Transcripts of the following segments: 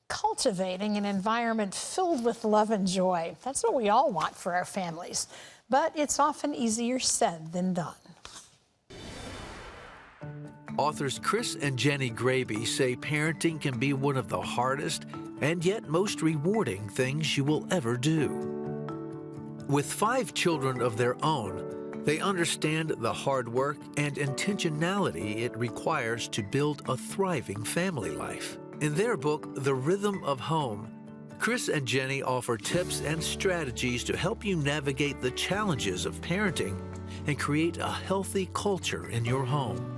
cultivating an environment filled with love and joy. That's what we all want for our families, but it's often easier said than done. Authors Chris and Jenni Graebe say parenting can be one of the hardest and yet most rewarding things you will ever do. With 5 children of their own, they understand the hard work and intentionality it requires to build a thriving family life. In their book, The Rhythm of Home, Chris and Jenni offer tips and strategies to help you navigate the challenges of parenting and create a healthy culture in your home.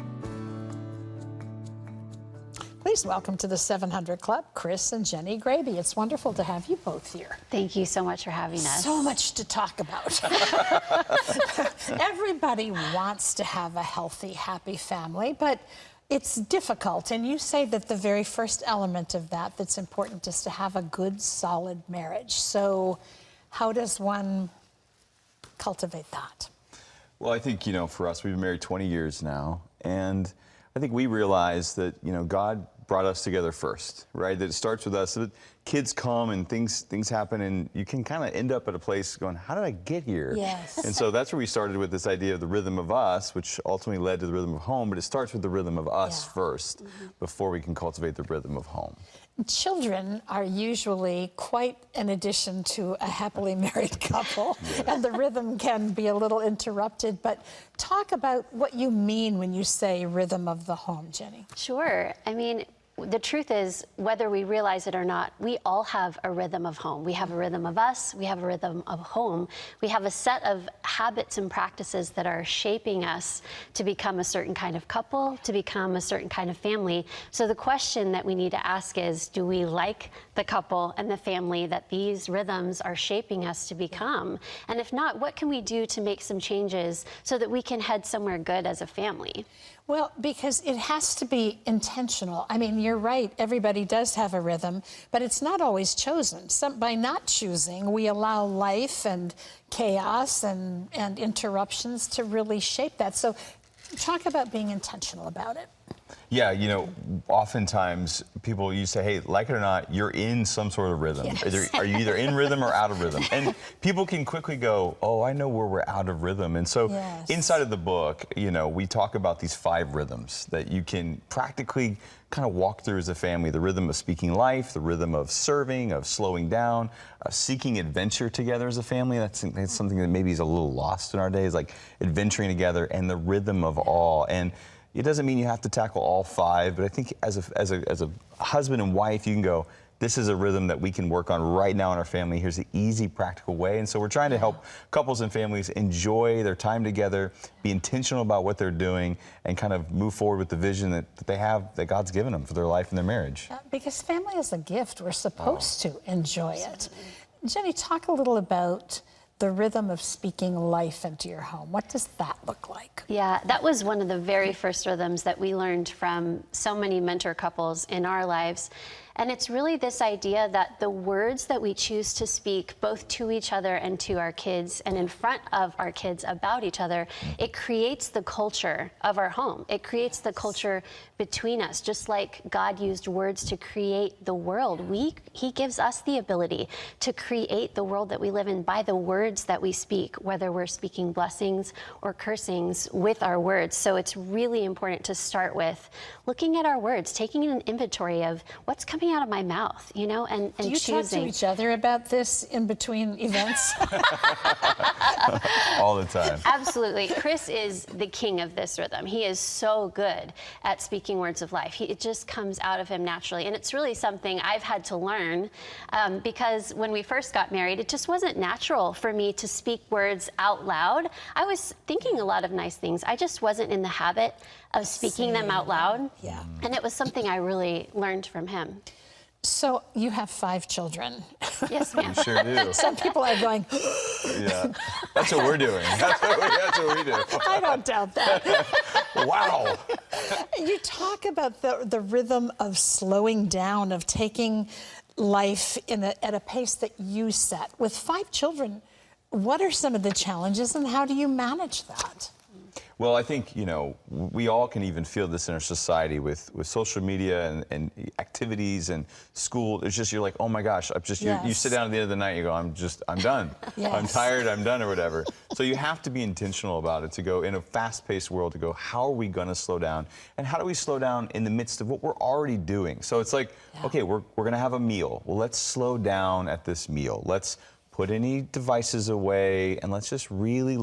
Please welcome to the 700 Club, Chris and Jenni Graebe. It's wonderful to have you both here. Thank you so much for having us. So much to talk about. Everybody wants to have a healthy, happy family, but it's difficult. And you say that the very first element of that that's important is to have a good, solid marriage. So how does one cultivate that? Well, I think, for us, we've been married 20 years now, and I think we realize that, God brought us together first, right? That it starts with us. That kids come and things happen, and you can kind of end up at a place going, how did I get here? Yes. And so that's where we started with this idea of the rhythm of us, which ultimately led to the rhythm of home, but it starts with the rhythm of us first before we can cultivate the rhythm of home. Children are usually quite an addition to a happily married couple, and the rhythm can be a little interrupted, but talk about what you mean when you say rhythm of the home, Jenni. Sure. I mean, the truth is, whether we realize it or not, we all have a rhythm of home. We have a rhythm of us, we have a rhythm of home. We have a set of habits and practices that are shaping us to become a certain kind of couple, to become a certain kind of family. So the question that we need to ask is, do we like the couple and the family that these rhythms are shaping us to become? And if not, what can we do to make some changes so that we can head somewhere good as a family? Well, because it has to be intentional. I mean, you're right, everybody does have a rhythm, but it's not always chosen. By not choosing, we allow life and chaos and interruptions to really shape that. So talk about being intentional about it. Yeah, oftentimes people, you say, hey, like it or not, you're in some sort of rhythm. Yes. Are you either in rhythm or out of rhythm? And people can quickly go, oh, I know where we're out of rhythm. And so inside of the book, we talk about these 5 rhythms that you can practically kind of walk through as a family. The rhythm of speaking life, the rhythm of serving, of slowing down, seeking adventure together as a family. That's something that maybe is a little lost in our days, like adventuring together, and the rhythm of awe. And it doesn't mean you have to tackle all 5, but I think as a husband and wife, you can go, this is a rhythm that we can work on right now in our family. Here's an easy, practical way. And so we're trying to help couples and families enjoy their time together, be intentional about what they're doing, and kind of move forward with the vision that they have, that God's given them for their life and their marriage. Because family is a gift. We're supposed to enjoy it. Jenni, talk a little about the rhythm of speaking life into your home. What does that look like? Yeah, that was one of the very first rhythms that we learned from so many mentor couples in our lives. And it's really this idea that the words that we choose to speak, both to each other and to our kids and in front of our kids about each other, it creates the culture of our home. It creates the culture between us. Just like God used words to create the world, He gives us the ability to create the world that we live in by the words that we speak, whether we're speaking blessings or cursings with our words. So it's really important to start with looking at our words, taking an inventory of what's coming out of my mouth, and Do you choosing. talk to each other about this in between events? All the time. Absolutely. Chris is the king of this rhythm. He is so good at speaking words of life. It just comes out of him naturally. And it's really something I've had to learn because when we first got married, it just wasn't natural for me to speak words out loud. I was thinking a lot of nice things. I just wasn't in the habit of speaking them out loud. Yeah. And it was something I really learned from him. So you have 5 children. Yes, ma'am. We sure do. Some people are going, Yeah, that's what we're doing. That's what we do. I don't doubt that. Wow. You talk about the rhythm of slowing down, of taking life at a pace that you set. With 5 children, what are some of the challenges and how do you manage that? Well, I think, you know, we all can even feel this in our society with social media and activities and school. It's just, you're like, oh my gosh, you sit down at the end of the night and you go, I'm done. Yes. I'm tired, I'm done, or whatever. So you have to be intentional about it, to go in a fast-paced world, to go, how are we gonna slow down? And how do we slow down in the midst of what we're already doing? So it's like, okay, we're gonna have a meal. Well, let's slow down at this meal. Let's put any devices away and let's just really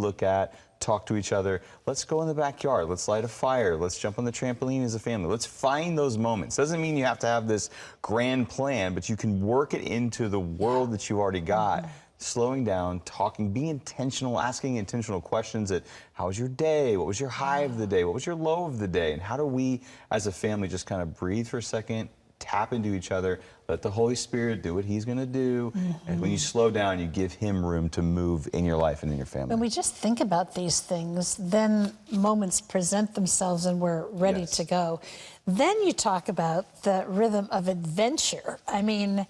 talk to each other. Let's go in the backyard. Let's light a fire. Let's jump on the trampoline as a family. Let's find those moments. Doesn't mean you have to have this grand plan, but you can work it into the world that you already got. Slowing down, talking, being intentional, asking intentional questions at how was your day? What was your high of the day? What was your low of the day? And how do we as a family just kind of breathe for a second, tap into each other, let the Holy Spirit do what he's going to do. And when you slow down, you give him room to move in your life and in your family. When we just think about these things, then moments present themselves and we're ready to go. Then you talk about the rhythm of adventure. I mean,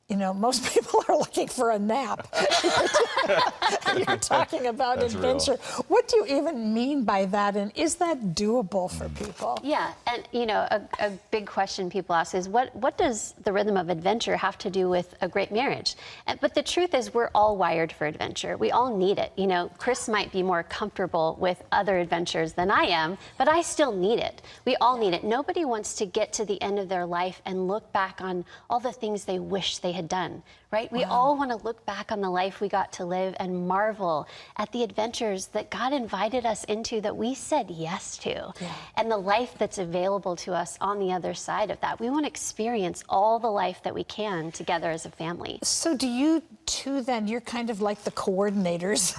you know, most people are looking for a nap. You're talking about That's adventure. real. What do you even mean by that, and is that doable for people? Yeah, and you know, a big question people ask is, what does the rhythm of adventure have to do with a great marriage? But the truth is, we're all wired for adventure. We all need it. You know, Chris might be more comfortable with other adventures than I am, but I still need it. We all need it. Nobody wants to get to the end of their life and look back on all the things they wish they had done, right? We all want to look back on the life we got to live and marvel at the adventures that God invited us into, that we said yes to, and the life that's available to us on the other side of that. We want to experience all the life that we can together as a family. So do you two then, you're kind of like the coordinators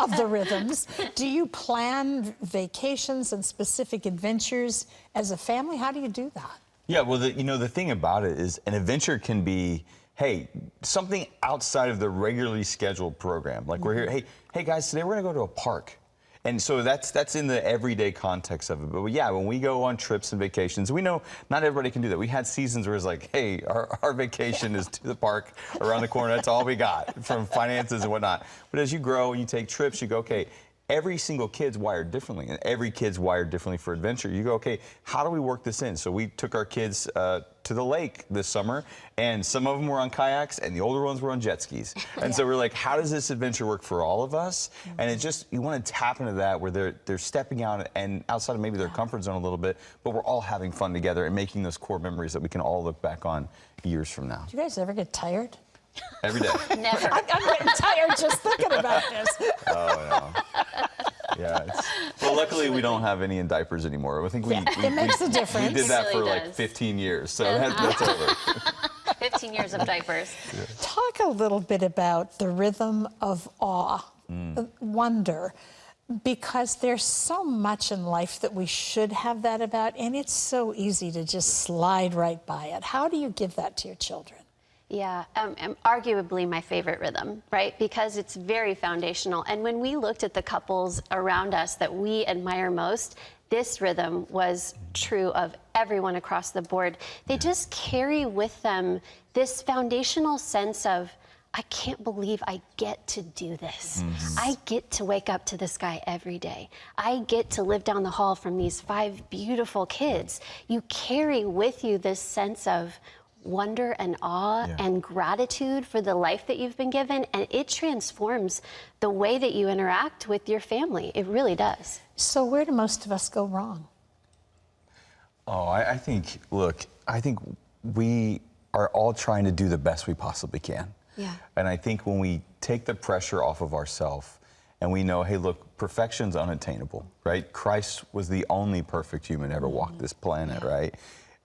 of the rhythms. Do you plan vacations and specific adventures as a family? How do you do that? Yeah, well, you know, the thing about it is an adventure can be, hey, something outside of the regularly scheduled program. Like we're here, hey guys, today we're gonna go to a park. And so that's in the everyday context of it. But yeah, when we go on trips and vacations, we know not everybody can do that. We had seasons where it's like, hey, our vacation is to the park around the corner. That's all we got from finances and whatnot. But as you grow and you take trips, you go, okay, every single kid's wired differently, and every kid's wired differently for adventure. You go, okay, how do we work this in? So we took our kids to the lake this summer, and some of them were on kayaks, and the older ones were on jet skis. And so we're like, how does this adventure work for all of us? And it just, you want to tap into that where they're stepping out and outside of maybe their comfort zone a little bit, but we're all having fun together and making those core memories that we can all look back on years from now. Do you guys ever get tired? Every day. Never. I'm getting tired just thinking about this. Oh, no. Yeah. Well, luckily we don't have any in diapers anymore. I think It makes a difference. We did that It for really like does. 15 years, so that's over. 15 years of diapers. Talk a little bit about the rhythm of awe, wonder, because there's so much in life that we should have that about, and it's so easy to just slide right by it. How do you give that to your children? Yeah, arguably my favorite rhythm, right? Because it's very foundational. And when we looked at the couples around us that we admire most, this rhythm was true of everyone across the board. They just carry with them this foundational sense of, I can't believe I get to do this. I get to wake up to this guy every day. I get to live down the hall from these 5 beautiful kids. You carry with you this sense of wonder and awe and gratitude for the life that you've been given, and it transforms the way that you interact with your family. It really does. So where do most of us go wrong? Oh, I think, look, I think we are all trying to do the best we possibly can. Yeah. And I think when we take the pressure off of ourselves and we know, hey, look, perfection's unattainable, right? Christ was the only perfect human to ever walk this planet, right?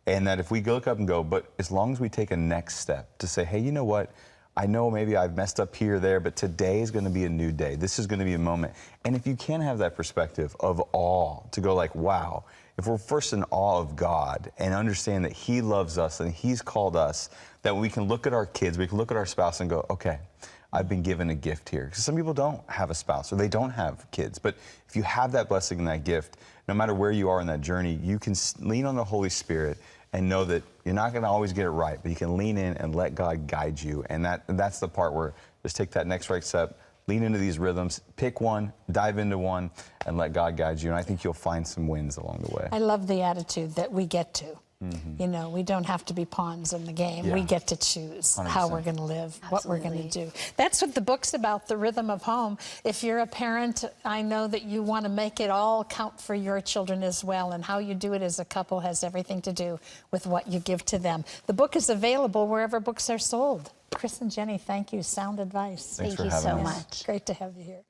And that if we look up and go, but as long as we take a next step to say, hey, you know what? I know maybe I've messed up here or there, but today is going to be a new day. This is going to be a moment. And if you can have that perspective of awe, to go like, wow, if we're first in awe of God and understand that he loves us and he's called us, that we can look at our kids, we can look at our spouse and go, okay, I've been given a gift here. Because some people don't have a spouse or they don't have kids. But if you have that blessing and that gift, no matter where you are in that journey, you can lean on the Holy Spirit and know that you're not going to always get it right, but you can lean in and let God guide you. And that's the part where just take that next right step, lean into these rhythms, pick one, dive into one, and let God guide you. And I think you'll find some wins along the way. I love the attitude that we get to. You know, we don't have to be pawns in the game. We get to choose 100%. how we're going to live, what we're going to do. That's what the book's about, the rhythm of home. If you're a parent, I know that you want to make it all count for your children as well, and how you do it as a couple has everything to do with what you give to them. The book is available wherever books are sold. Chris and Jenni, thank you. Sound advice. Thanks for Thank you having so us. much. Great to have you here.